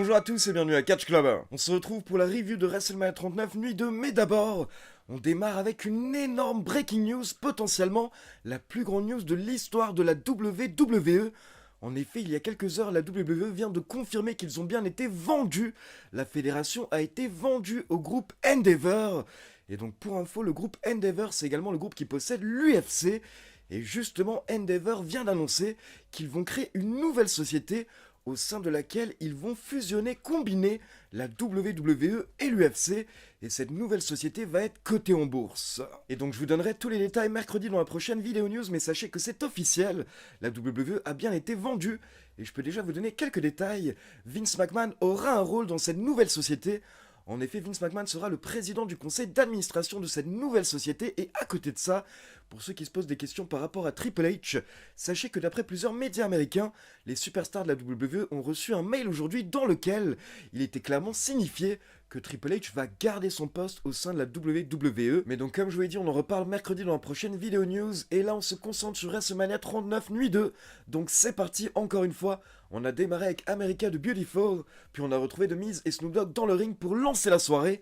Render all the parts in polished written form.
Bonjour à tous et bienvenue à Catch Club. On se retrouve pour la review de WrestleMania 39 Nuit 2, mais d'abord, on démarre avec une énorme breaking news, potentiellement la plus grande news de l'histoire de la WWE. En effet, il y a quelques heures, la WWE vient de confirmer qu'ils ont bien été vendus. La fédération a été vendue au groupe Endeavor. Et donc pour info, le groupe Endeavor, c'est également le groupe qui possède l'UFC. Et justement, Endeavor vient d'annoncer qu'ils vont créer une nouvelle société au sein de laquelle ils vont fusionner, combiner la WWE et l'UFC, et cette nouvelle société va être cotée en bourse. Et donc je vous donnerai tous les détails mercredi dans la prochaine vidéo news, mais sachez que c'est officiel, la WWE a bien été vendue, et je peux déjà vous donner quelques détails. Vince McMahon aura un rôle dans cette nouvelle société. En effet, Vince McMahon sera le président du conseil d'administration de cette nouvelle société, et à côté de ça, pour ceux qui se posent des questions par rapport à Triple H, sachez que d'après plusieurs médias américains, les superstars de la WWE ont reçu un mail aujourd'hui dans lequel il était clairement signifié que Triple H va garder son poste au sein de la WWE. Mais donc comme je vous l'ai dit, on en reparle mercredi dans la prochaine vidéo news, et là on se concentre sur WrestleMania 39 Nuit 2, donc c'est parti encore une fois. On a démarré avec America de Beautiful, puis on a retrouvé The Miz et Snoop Dogg dans le ring pour lancer la soirée.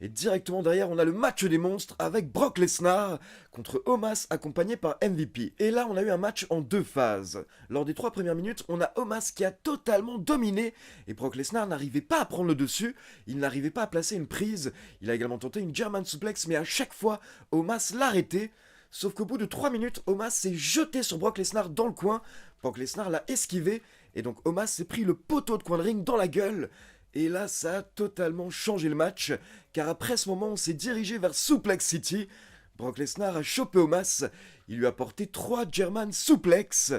Et directement derrière, on a le match des monstres avec Brock Lesnar contre Omos accompagné par MVP. Et là, on a eu un match en deux phases. Lors des 3 premières minutes, on a Omos qui a totalement dominé et Brock Lesnar n'arrivait pas à prendre le dessus, il n'arrivait pas à placer une prise. Il a également tenté une German suplex, mais à chaque fois, Omos l'arrêtait. Sauf qu'au bout de 3 minutes, Omos s'est jeté sur Brock Lesnar dans le coin. Brock Lesnar l'a esquivé et donc Omos s'est pris le poteau de coin de ring dans la gueule. Et là, ça a totalement changé le match, car après ce moment, on s'est dirigé vers Suplex City. Brock Lesnar a chopé Omos, il lui a porté 3 German Suplex.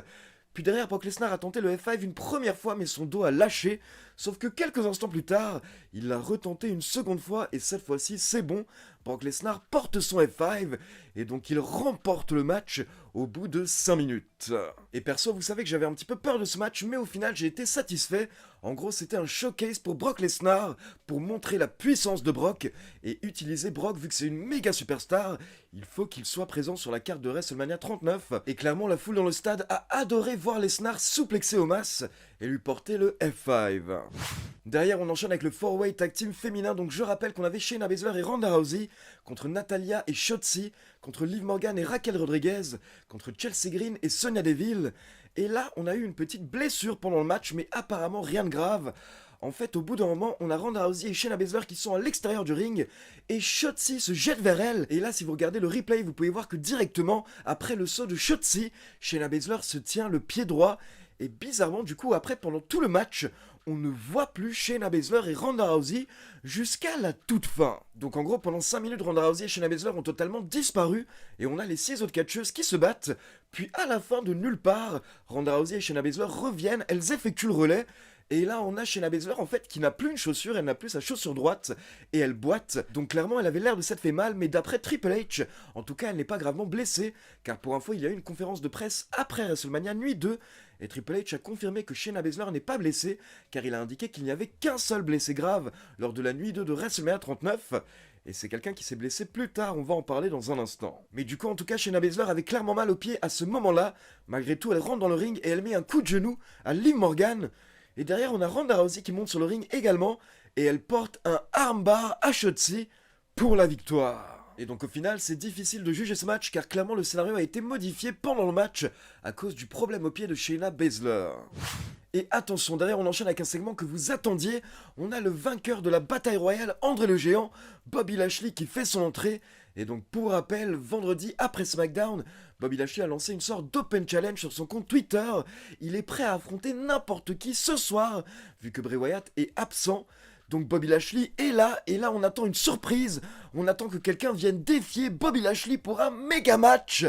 Puis derrière, Brock Lesnar a tenté le F5 une première fois, mais son dos a lâché. Sauf que quelques instants plus tard, il l'a retenté une seconde fois, et cette fois-ci, c'est bon. Brock Lesnar porte son F5, et donc il remporte le match au bout de 5 minutes. Et perso, vous savez que j'avais un petit peu peur de ce match, mais au final, j'ai été satisfait. En gros, c'était un showcase pour Brock Lesnar, pour montrer la puissance de Brock, et utiliser Brock, vu que c'est une méga superstar, il faut qu'il soit présent sur la carte de WrestleMania 39. Et clairement, la foule dans le stade a adoré voir Lesnar souplexer Omos et lui porter le F5. Derrière, on enchaîne avec le 4-Way Tag Team féminin, donc je rappelle qu'on avait Shayna Baszler et Ronda Rousey contre Natalya et Shotzi, contre Liv Morgan et Raquel Rodriguez, contre Chelsea Green et Sonya Deville. Et là, on a eu une petite blessure pendant le match, mais apparemment rien de grave. En fait, au bout d'un moment, on a Ronda Rousey et Shayna Baszler qui sont à l'extérieur du ring, et Shotzi se jette vers elle. Et là, si vous regardez le replay, vous pouvez voir que directement, après le saut de Shotzi, Shayna Baszler se tient le pied droit. Et bizarrement, du coup, après, pendant tout le match, on ne voit plus Shayna Baszler et Ronda Rousey jusqu'à la toute fin. Donc en gros, pendant 5 minutes, Ronda Rousey et Shayna Baszler ont totalement disparu, et on a les 6 autres catcheuses qui se battent. Puis à la fin, de nulle part, Ronda Rousey et Shayna Baszler reviennent, elles effectuent le relais. Et là, on a Shayna Baszler en fait qui n'a plus une chaussure, elle n'a plus sa chaussure droite et elle boite. Donc clairement, elle avait l'air de s'être fait mal, mais d'après Triple H, en tout cas, elle n'est pas gravement blessée. Car pour info, il y a eu une conférence de presse après WrestleMania Nuit 2 et Triple H a confirmé que Shayna Baszler n'est pas blessée, car il a indiqué qu'il n'y avait qu'un seul blessé grave lors de la Nuit 2 de WrestleMania 39. Et c'est quelqu'un qui s'est blessé plus tard, on va en parler dans un instant. Mais du coup, en tout cas, Shayna Baszler avait clairement mal au pied à ce moment-là. Malgré tout, elle rentre dans le ring et elle met un coup de genou à Liv Morgan. Et derrière, on a Ronda Rousey qui monte sur le ring également, et elle porte un armbar à Shotzi pour la victoire. Et donc au final, c'est difficile de juger ce match, car clairement le scénario a été modifié pendant le match à cause du problème au pied de Shayna Baszler. Et attention, derrière on enchaîne avec un segment que vous attendiez, on a le vainqueur de la bataille royale, André le Géant, Bobby Lashley qui fait son entrée. Et donc pour rappel, vendredi après SmackDown, Bobby Lashley a lancé une sorte d'open challenge sur son compte Twitter. Il est prêt à affronter n'importe qui ce soir, vu que Bray Wyatt est absent. Donc Bobby Lashley est là, et là on attend une surprise. On attend que quelqu'un vienne défier Bobby Lashley pour un méga match.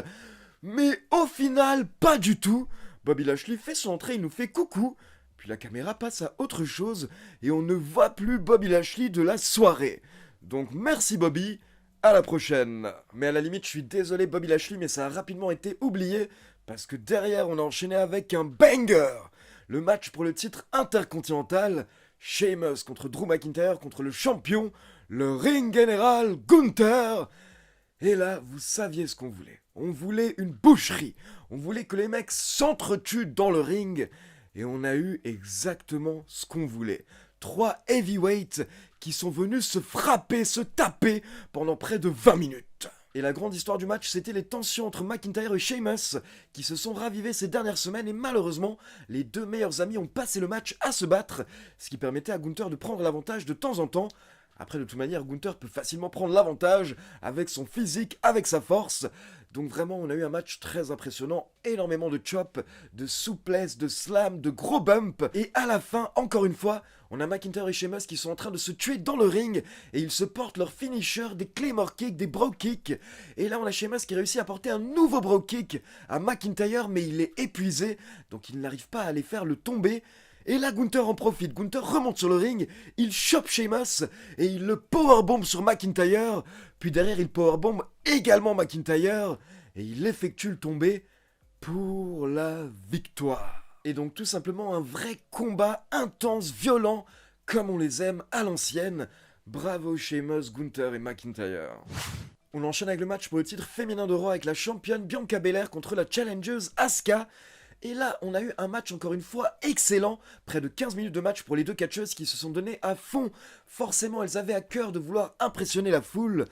Mais au final, pas du tout. Bobby Lashley fait son entrée, il nous fait coucou. Puis la caméra passe à autre chose, et on ne voit plus Bobby Lashley de la soirée. Donc merci Bobby. À la prochaine. Mais à la limite, je suis désolé Bobby Lashley, mais ça a rapidement été oublié, parce que derrière, on a enchaîné avec un banger. Le match pour le titre intercontinental, Sheamus contre Drew McIntyre, contre le champion, le ring général Gunther. Et là, vous saviez ce qu'on voulait. On voulait une boucherie. On voulait que les mecs s'entretuent dans le ring. Et on a eu exactement ce qu'on voulait. 3 heavyweights qui sont venus se frapper, se taper pendant près de 20 minutes. Et la grande histoire du match, c'était les tensions entre McIntyre et Sheamus qui se sont ravivées ces dernières semaines et malheureusement, les deux meilleurs amis ont passé le match à se battre, ce qui permettait à Gunther de prendre l'avantage de temps en temps. Après, de toute manière, Gunther peut facilement prendre l'avantage avec son physique, avec sa force. Donc vraiment, on a eu un match très impressionnant, énormément de chops, de souplesse, de slam, de gros bumps. Et à la fin, encore une fois, on a McIntyre et Sheamus qui sont en train de se tuer dans le ring et ils se portent leurs finishers, des Claymore kicks, des Brogue kicks. Et là, on a Sheamus qui réussit à porter un nouveau Brogue kick à McIntyre, mais il est épuisé, donc il n'arrive pas à aller faire le tomber. Et là, Gunther en profite. Gunther remonte sur le ring, il chope Sheamus et il le powerbomb sur McIntyre. Puis derrière, il powerbomb également McIntyre et il effectue le tombé pour la victoire. Et donc tout simplement un vrai combat intense, violent, comme on les aime à l'ancienne. Bravo Sheamus, Gunther et McIntyre. On enchaîne avec le match pour le titre féminin de Raw avec la championne Bianca Belair contre la challengeuse Asuka. Et là, on a eu un match encore une fois excellent, près de 15 minutes de match pour les deux catcheuses qui se sont données à fond. Forcément, elles avaient à cœur de vouloir impressionner la foule.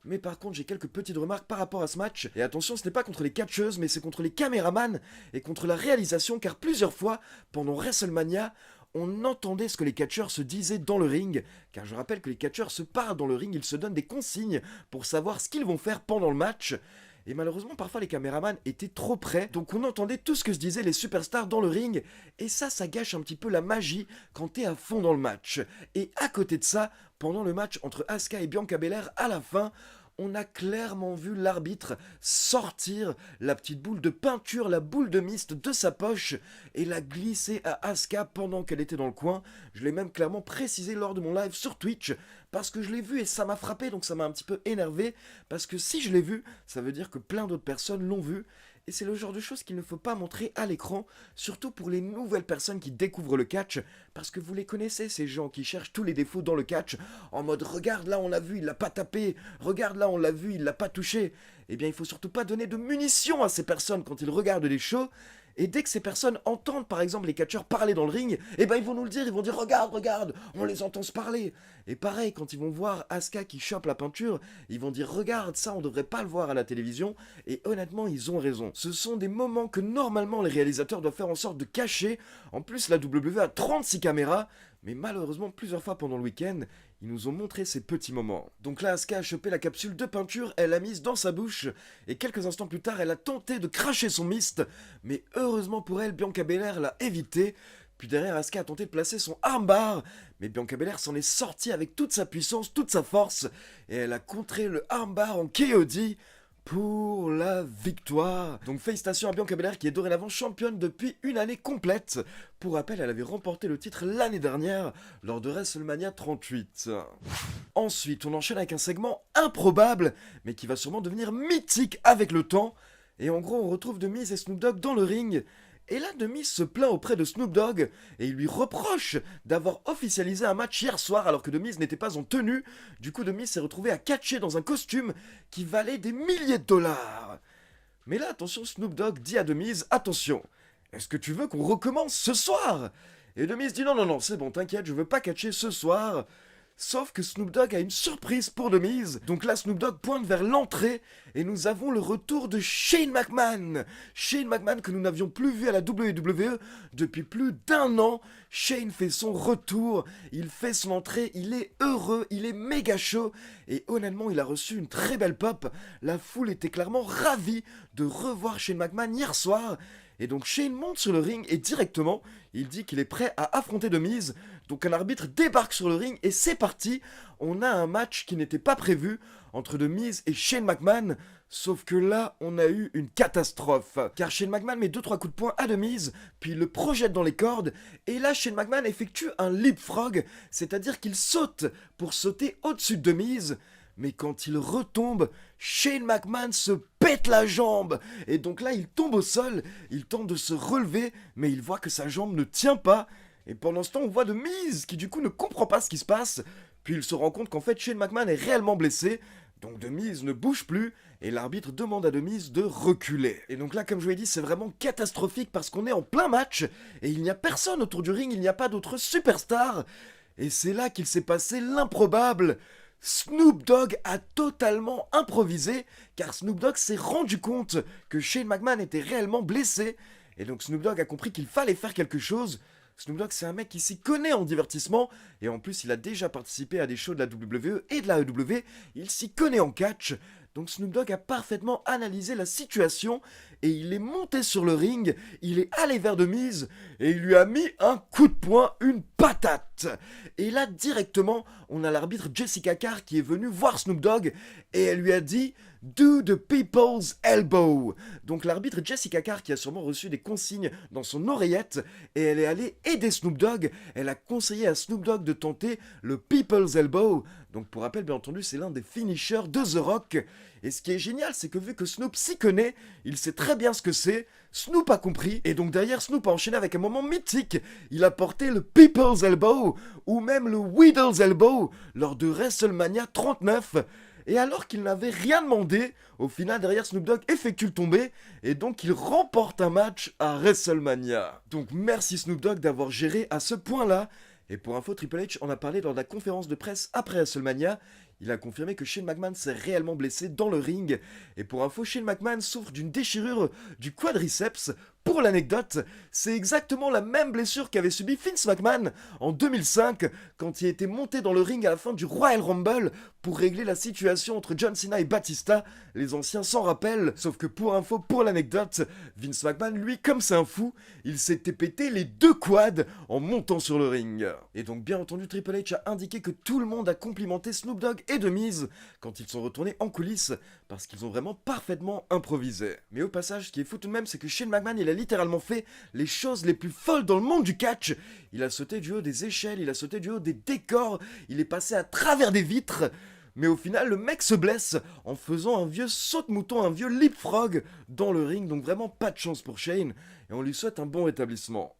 Mais par contre, j'ai quelques petites remarques par rapport à ce match. Et attention, ce n'est pas contre les catcheuses, mais c'est contre les caméramans et contre la réalisation, car plusieurs fois, pendant WrestleMania, on entendait ce que les catcheurs se disaient dans le ring. Car je rappelle que les catcheurs se parlent dans le ring, ils se donnent des consignes pour savoir ce qu'ils vont faire pendant le match. Et malheureusement, parfois les caméramans étaient trop près, donc on entendait tout ce que se disaient les superstars dans le ring, et ça gâche un petit peu la magie quand t'es à fond dans le match. Et à côté de ça, pendant le match entre Asuka et Bianca Belair, à la fin, on a clairement vu l'arbitre sortir la petite boule de peinture, la boule de mist de sa poche et la glisser à Asuka pendant qu'elle était dans le coin. Je l'ai même clairement précisé lors de mon live sur Twitch parce que je l'ai vu et ça m'a frappé, donc ça m'a un petit peu énervé parce que si je l'ai vu, ça veut dire que plein d'autres personnes l'ont vu. Et c'est le genre de choses qu'il ne faut pas montrer à l'écran, surtout pour les nouvelles personnes qui découvrent le catch, parce que vous les connaissez, ces gens qui cherchent tous les défauts dans le catch, en mode « regarde là on l'a vu, il l'a pas tapé, regarde là on l'a vu, il l'a pas touché ». Eh bien il faut surtout pas donner de munitions à ces personnes quand ils regardent les shows. Et dès que ces personnes entendent par exemple les catcheurs parler dans le ring, eh ben ils vont nous le dire, ils vont dire regarde, on les entend se parler. Et pareil, quand ils vont voir Asuka qui chope la peinture, ils vont dire regarde ça, on devrait pas le voir à la télévision. Et honnêtement, ils ont raison. Ce sont des moments que normalement les réalisateurs doivent faire en sorte de cacher. En plus, la WWE a 36 caméras, mais malheureusement plusieurs fois pendant le week-end, ils nous ont montré ces petits moments. Donc là, Asuka a chopé la capsule de peinture, elle l'a mise dans sa bouche, et quelques instants plus tard, elle a tenté de cracher son mist, mais heureusement pour elle, Bianca Belair l'a évité. Puis derrière, Asuka a tenté de placer son armbar, mais Bianca Belair s'en est sortie avec toute sa puissance, toute sa force, et elle a contré le armbar en KOD pour la victoire. Donc félicitations à Bianca Belair qui est dorénavant championne depuis une année complète. Pour rappel, elle avait remporté le titre l'année dernière lors de WrestleMania 38. Ensuite, on enchaîne avec un segment improbable, mais qui va sûrement devenir mythique avec le temps. Et en gros, on retrouve The Miz et Snoop Dogg dans le ring. Et là, The Miz se plaint auprès de Snoop Dogg et il lui reproche d'avoir officialisé un match hier soir alors que The Miz n'était pas en tenue. Du coup, The Miz s'est retrouvé à catcher dans un costume qui valait des milliers de dollars. Mais là, attention, Snoop Dogg dit à The Miz, attention, est-ce que tu veux qu'on recommence ce soir? Et The Miz dit non, c'est bon, t'inquiète, je veux pas catcher ce soir. Sauf que Snoop Dogg a une surprise pour The Miz. Donc là, Snoop Dogg pointe vers l'entrée et nous avons le retour de Shane McMahon. Shane McMahon que nous n'avions plus vu à la WWE depuis plus d'un an. Shane fait son retour, il fait son entrée, il est heureux, il est méga chaud. Et honnêtement, il a reçu une très belle pop. La foule était clairement ravie de revoir Shane McMahon hier soir. Et donc Shane monte sur le ring et directement, il dit qu'il est prêt à affronter The Miz. Donc un arbitre débarque sur le ring et c'est parti. On a un match qui n'était pas prévu entre The Miz et Shane McMahon. Sauf que là, on a eu une catastrophe. Car Shane McMahon met 2-3 coups de poing à The Miz, puis il le projette dans les cordes. Et là, Shane McMahon effectue un leapfrog, c'est-à-dire qu'il saute pour sauter au-dessus de The Miz. Mais quand il retombe, Shane McMahon se pète la jambe. Et donc là, il tombe au sol, il tente de se relever, mais il voit que sa jambe ne tient pas. Et pendant ce temps, on voit The Miz qui du coup ne comprend pas ce qui se passe. Puis il se rend compte qu'en fait, Shane McMahon est réellement blessé. Donc The Miz ne bouge plus et l'arbitre demande à The Miz de reculer. Et donc là, comme je vous l'ai dit, c'est vraiment catastrophique parce qu'on est en plein match et il n'y a personne autour du ring, il n'y a pas d'autres superstars. Et c'est là qu'il s'est passé l'improbable. Snoop Dogg a totalement improvisé, car Snoop Dogg s'est rendu compte que Shane McMahon était réellement blessé, et donc Snoop Dogg a compris qu'il fallait faire quelque chose. Snoop Dogg, c'est un mec qui s'y connaît en divertissement, et en plus il a déjà participé à des shows de la WWE et de la AEW, il s'y connaît en catch. Donc Snoop Dogg a parfaitement analysé la situation, et il est monté sur le ring, il est allé vers de mise, et il lui a mis un coup de poing, une patate. Et là, directement, on a l'arbitre Jessica Carr qui est venue voir Snoop Dogg, et elle lui a dit « Do the people's elbow ». Donc l'arbitre Jessica Carr qui a sûrement reçu des consignes dans son oreillette, et elle est allée aider Snoop Dogg, elle a conseillé à Snoop Dogg de tenter le people's elbow. Donc pour rappel, bien entendu, c'est l'un des finishers de The Rock. Et ce qui est génial, c'est que vu que Snoop s'y connaît, il sait très bien ce que c'est, Snoop a compris, et donc derrière Snoop a enchaîné avec un moment mythique. Il a porté le People's Elbow, ou même le Widow's Elbow, lors de WrestleMania 39. Et alors qu'il n'avait rien demandé, au final derrière Snoop Dogg effectue le tombé, et donc il remporte un match à WrestleMania. Donc merci Snoop Dogg d'avoir géré à ce point-là. Et pour info, Triple H en a parlé lors de la conférence de presse après WrestleMania. Il a confirmé que Shane McMahon s'est réellement blessé dans le ring. Et pour info, Shane McMahon souffre d'une déchirure du quadriceps. Pour l'anecdote, c'est exactement la même blessure qu'avait subi Vince McMahon en 2005 quand il était monté dans le ring à la fin du Royal Rumble pour régler la situation entre John Cena et Batista. Les anciens s'en rappellent, sauf que pour info, pour l'anecdote, Vince McMahon, lui, comme c'est un fou, il s'était pété les deux quads en montant sur le ring. Et donc bien entendu, Triple H a indiqué que tout le monde a complimenté Snoop Dogg et de mise quand ils sont retournés en coulisses parce qu'ils ont vraiment parfaitement improvisé. Mais au passage, ce qui est fou tout de même, c'est que Shane McMahon, il a littéralement fait les choses les plus folles dans le monde du catch. Il a sauté du haut des échelles, il a sauté du haut des décors, il est passé à travers des vitres. Mais au final, le mec se blesse en faisant un vieux saute-mouton, un vieux leapfrog dans le ring. Donc vraiment pas de chance pour Shane. Et on lui souhaite un bon rétablissement.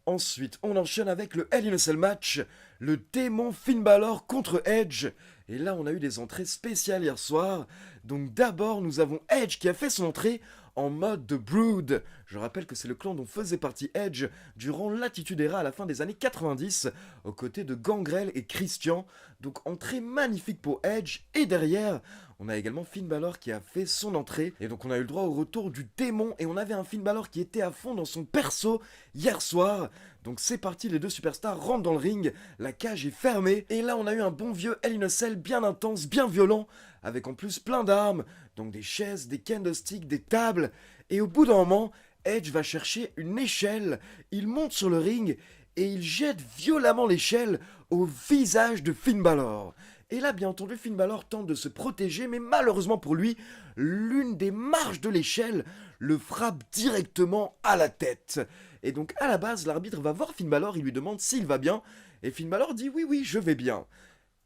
Ensuite, on enchaîne avec le Hell in a Cell match. Le démon Finn Balor contre Edge. Et là, on a eu des entrées spéciales hier soir. Donc d'abord, nous avons Edge qui a fait son entrée en mode The Brood. Je rappelle que c'est le clan dont faisait partie Edge durant l'Attitude Era à la fin des années 90, aux côtés de Gangrel et Christian. Donc entrée magnifique pour Edge. Et derrière, on a également Finn Balor qui a fait son entrée. Et donc on a eu le droit au retour du démon. Et on avait un Finn Balor qui était à fond dans son perso hier soir. Donc c'est parti, les deux superstars rentrent dans le ring. La cage est fermée. Et là on a eu un bon vieux Hell in a Cell bien intense, bien violent. Avec en plus plein d'armes. Donc des chaises, des candlesticks, des tables. Et au bout d'un moment, Edge va chercher une échelle. Il monte sur le ring. Et il jette violemment l'échelle au visage de Finn Balor. Et là, bien entendu, Finn Balor tente de se protéger, mais malheureusement pour lui, l'une des marches de l'échelle le frappe directement à la tête. Et donc, à la base, l'arbitre va voir Finn Balor, il lui demande s'il va bien, et Finn Balor dit oui, oui, je vais bien.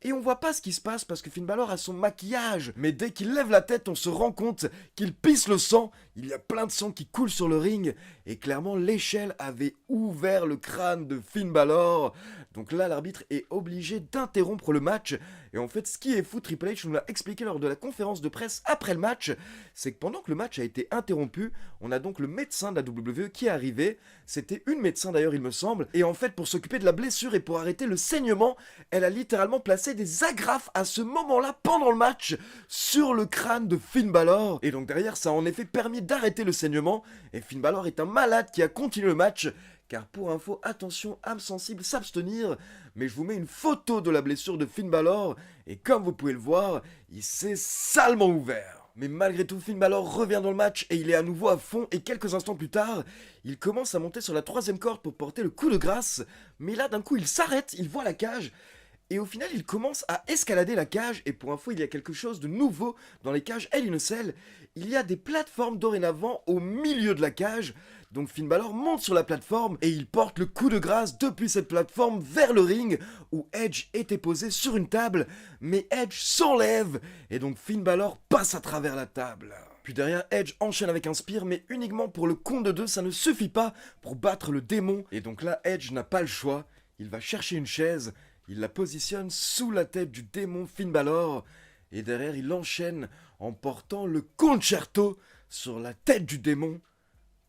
Et on voit pas ce qui se passe parce que Finn Balor a son maquillage. Mais dès qu'il lève la tête, on se rend compte qu'il pisse le sang. Il y a plein de sang qui coule sur le ring. Et clairement, l'échelle avait ouvert le crâne de Finn Balor. Donc là, l'arbitre est obligé d'interrompre le match. Et en fait, ce qui est fou, Triple H nous l'a expliqué lors de la conférence de presse après le match, c'est que pendant que le match a été interrompu, on a donc le médecin de la WWE qui est arrivé. C'était une médecin d'ailleurs, il me semble. Et en fait, pour s'occuper de la blessure et pour arrêter le saignement, elle a littéralement placé des agrafes à ce moment-là pendant le match sur le crâne de Finn Balor. Et donc derrière, ça a en effet permis d'arrêter le saignement. Et Finn Balor est un malade qui a continué le match. Car pour info, attention, âme sensible, s'abstenir. Mais je vous mets une photo de la blessure de Finn Balor. Et comme vous pouvez le voir, il s'est salement ouvert. Mais malgré tout, Finn Balor revient dans le match et il est à nouveau à fond. Et quelques instants plus tard, il commence à monter sur la troisième corde pour porter le coup de grâce. Mais là, d'un coup, il s'arrête, il voit la cage. Et au final, il commence à escalader la cage. Et pour info, il y a quelque chose de nouveau dans les cages Hell in a Cell. Il y a des plateformes dorénavant au milieu de la cage. Donc Finn Balor monte sur la plateforme et il porte le coup de grâce depuis cette plateforme vers le ring où Edge était posé sur une table. Mais Edge s'enlève et donc Finn Balor passe à travers la table. Puis derrière, Edge enchaîne avec un spear, mais uniquement pour le compte de deux, ça ne suffit pas pour battre le démon. Et donc là, Edge n'a pas le choix. Il va chercher une chaise. Il la positionne sous la tête du démon Finn Balor. Et derrière, il enchaîne en portant le concerto sur la tête du démon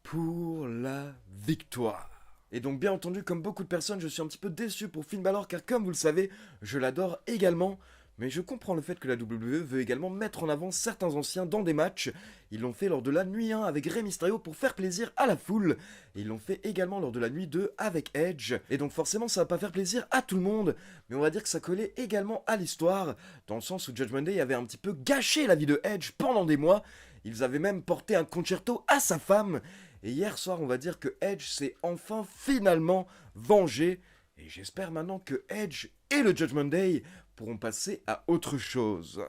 pour la victoire. Et donc bien entendu, comme beaucoup de personnes, je suis un petit peu déçu pour Finn Balor car comme vous le savez, je l'adore également. Mais je comprends le fait que la WWE veut également mettre en avant certains anciens dans des matchs. Ils l'ont fait lors de la nuit 1 avec Rey Mysterio pour faire plaisir à la foule. Et ils l'ont fait également lors de la nuit 2 avec Edge. Et donc forcément ça va pas faire plaisir à tout le monde. Mais on va dire que ça collait également à l'histoire. Dans le sens où Judgment Day avait un petit peu gâché la vie de Edge pendant des mois. Ils avaient même porté un concerto à sa femme. Et hier soir on va dire que Edge s'est enfin finalement vengé. Et j'espère maintenant que Edge et le Judgment Day pourront passer à autre chose.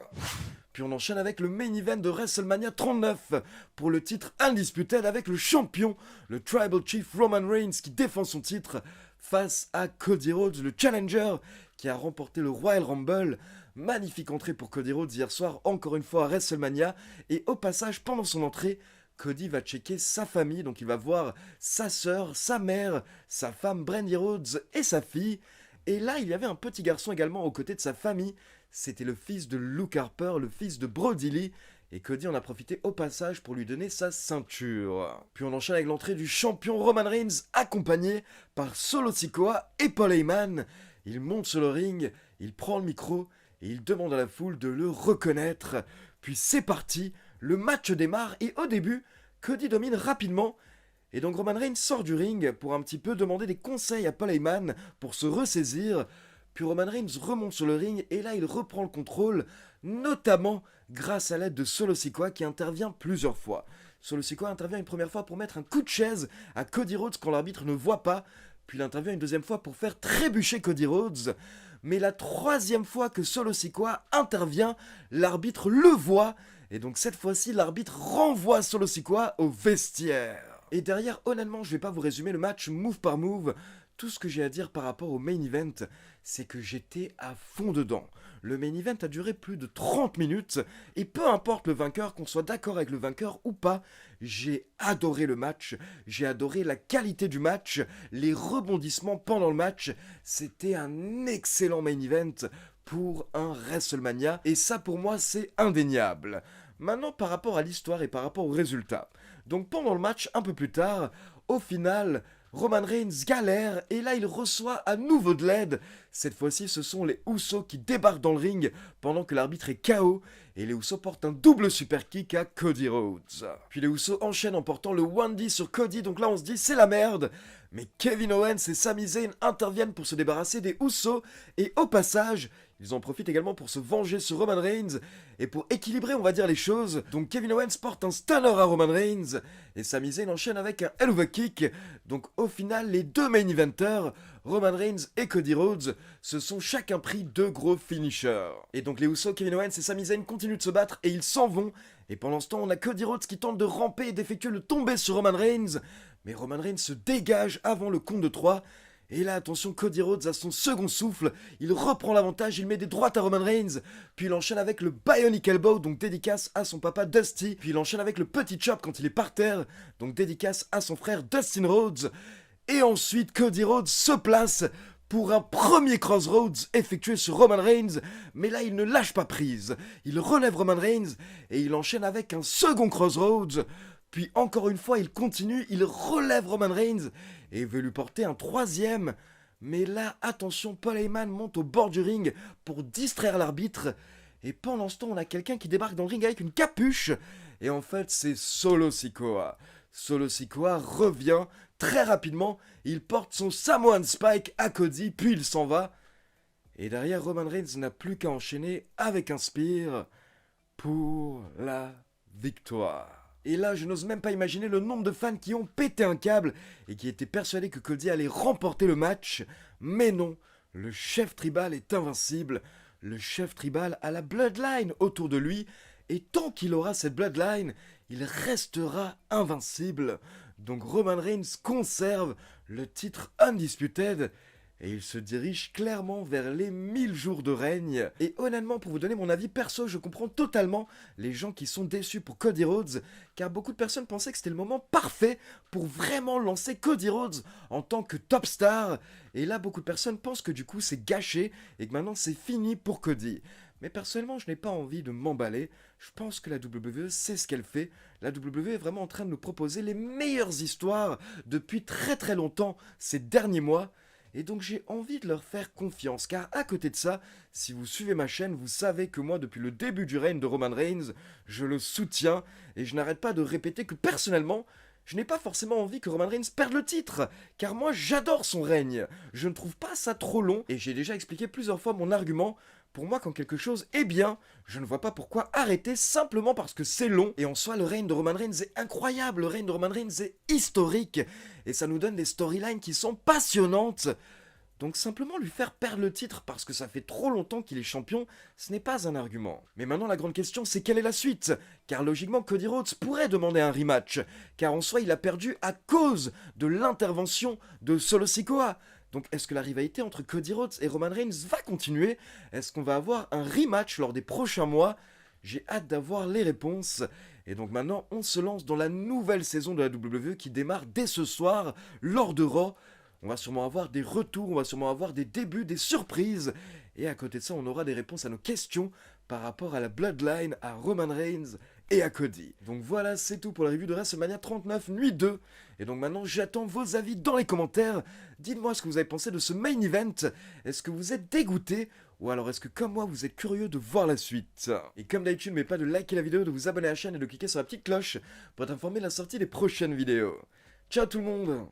Puis on enchaîne avec le main event de WrestleMania 39 pour le titre Undisputed avec le champion, le Tribal Chief Roman Reigns qui défend son titre face à Cody Rhodes, le challenger qui a remporté le Royal Rumble. Magnifique entrée pour Cody Rhodes hier soir, encore une fois à WrestleMania. Et au passage, pendant son entrée, Cody va checker sa famille, donc il va voir sa sœur, sa mère, sa femme Brandy Rhodes et sa fille. Et là, il y avait un petit garçon également aux côtés de sa famille. C'était le fils de Luke Harper, le fils de Brody Lee. Et Cody en a profité au passage pour lui donner sa ceinture. Puis on enchaîne avec l'entrée du champion Roman Reigns, accompagné par Solo Sikoa et Paul Heyman. Il monte sur le ring, il prend le micro et il demande à la foule de le reconnaître. Puis c'est parti, le match démarre et au début, Cody domine rapidement. Et donc Roman Reigns sort du ring pour un petit peu demander des conseils à Paul Heyman pour se ressaisir. Puis Roman Reigns remonte sur le ring et là il reprend le contrôle, notamment grâce à l'aide de Solo Sikoa qui intervient plusieurs fois. Solo Sikoa intervient une première fois pour mettre un coup de chaise à Cody Rhodes quand l'arbitre ne voit pas, puis il intervient une deuxième fois pour faire trébucher Cody Rhodes. Mais la troisième fois que Solo Sikoa intervient, l'arbitre le voit, et donc cette fois-ci l'arbitre renvoie Solo Sikoa au vestiaire. Et derrière, honnêtement, je vais pas vous résumer le match move par move. Tout ce que j'ai à dire par rapport au main event, c'est que j'étais à fond dedans. Le main event a duré plus de 30 minutes, et peu importe le vainqueur, qu'on soit d'accord avec le vainqueur ou pas, j'ai adoré le match, j'ai adoré la qualité du match, les rebondissements pendant le match. C'était un excellent main event pour un WrestleMania, et ça pour moi c'est indéniable. Maintenant par rapport à l'histoire et par rapport aux résultats. Donc pendant le match, un peu plus tard, au final, Roman Reigns galère et là il reçoit à nouveau de l'aide. Cette fois-ci, ce sont les Usos qui débarquent dans le ring pendant que l'arbitre est KO et les Usos portent un double super kick à Cody Rhodes. Puis les Usos enchaînent en portant le 1D sur Cody, donc là on se dit c'est la merde. Mais Kevin Owens et Sami Zayn interviennent pour se débarrasser des Usos et au passage, ils en profitent également pour se venger sur Roman Reigns et pour équilibrer, on va dire, les choses. Donc Kevin Owens porte un stunner à Roman Reigns et Sami Zayn enchaîne avec un Hell of a Kick. Donc au final, les deux main eventers, Roman Reigns et Cody Rhodes, se sont chacun pris deux gros finishers. Et donc les Usos, Kevin Owens et Sami Zayn continuent de se battre et ils s'en vont. Et pendant ce temps, on a Cody Rhodes qui tente de ramper et d'effectuer le tombé sur Roman Reigns. Mais Roman Reigns se dégage avant le compte de 3. Et là, attention, Cody Rhodes a son second souffle, il reprend l'avantage, il met des droites à Roman Reigns, puis il enchaîne avec le Bionic Elbow, donc dédicace à son papa Dusty, puis il enchaîne avec le petit chop quand il est par terre, donc dédicace à son frère Dustin Rhodes, et ensuite Cody Rhodes se place pour un premier Crossroads effectué sur Roman Reigns, mais là il ne lâche pas prise, il relève Roman Reigns, et il enchaîne avec un second Crossroads. Puis encore une fois, il continue, il relève Roman Reigns et veut lui porter un troisième. Mais là, attention, Paul Heyman monte au bord du ring pour distraire l'arbitre. Et pendant ce temps, on a quelqu'un qui débarque dans le ring avec une capuche. Et en fait, c'est Solo Sikoa. Solo Sikoa revient très rapidement. Il porte son Samoan Spike à Cody, puis il s'en va. Et derrière, Roman Reigns n'a plus qu'à enchaîner avec un spear pour la victoire. Et là, je n'ose même pas imaginer le nombre de fans qui ont pété un câble et qui étaient persuadés que Cody allait remporter le match. Mais non, le chef tribal est invincible. Le chef tribal a la bloodline autour de lui. Et tant qu'il aura cette bloodline, il restera invincible. Donc Roman Reigns conserve le titre Undisputed. Et il se dirige clairement vers les 1000 jours de règne. Et honnêtement, pour vous donner mon avis perso, je comprends totalement les gens qui sont déçus pour Cody Rhodes, car beaucoup de personnes pensaient que c'était le moment parfait pour vraiment lancer Cody Rhodes en tant que top star. Et là, beaucoup de personnes pensent que du coup c'est gâché et que maintenant c'est fini pour Cody. Mais personnellement, je n'ai pas envie de m'emballer. Je pense que la WWE sait ce qu'elle fait. La WWE est vraiment en train de nous proposer les meilleures histoires depuis très très longtemps ces derniers mois. Et donc j'ai envie de leur faire confiance, car à côté de ça, si vous suivez ma chaîne, vous savez que moi, depuis le début du règne de Roman Reigns, je le soutiens, et je n'arrête pas de répéter que personnellement, je n'ai pas forcément envie que Roman Reigns perde le titre, car moi j'adore son règne. Je ne trouve pas ça trop long, et j'ai déjà expliqué plusieurs fois mon argument. Pour moi, quand quelque chose est bien, je ne vois pas pourquoi arrêter simplement parce que c'est long. Et en soi, le règne de Roman Reigns est incroyable, le règne de Roman Reigns est historique, et ça nous donne des storylines qui sont passionnantes. Donc simplement lui faire perdre le titre parce que ça fait trop longtemps qu'il est champion, ce n'est pas un argument. Mais maintenant la grande question c'est quelle est la suite? Car logiquement Cody Rhodes pourrait demander un rematch, car en soi il a perdu à cause de l'intervention de Solo Sikoa. Donc est-ce que la rivalité entre Cody Rhodes et Roman Reigns va continuer? Est-ce qu'on va avoir un rematch lors des prochains mois? J'ai hâte d'avoir les réponses. Et donc maintenant on se lance dans la nouvelle saison de la WWE qui démarre dès ce soir lors de Raw. On va sûrement avoir des retours, on va sûrement avoir des débuts, des surprises. Et à côté de ça, on aura des réponses à nos questions par rapport à la Bloodline, à Roman Reigns et à Cody. Donc voilà, c'est tout pour la review de WrestleMania 39, nuit 2. Et donc maintenant, j'attends vos avis dans les commentaires. Dites-moi ce que vous avez pensé de ce main event. Est-ce que vous êtes dégoûté? Ou alors est-ce que comme moi, vous êtes curieux de voir la suite? Et comme d'habitude, n'oubliez pas de liker la vidéo, de vous abonner à la chaîne et de cliquer sur la petite cloche pour être informé de la sortie des prochaines vidéos. Ciao tout le monde!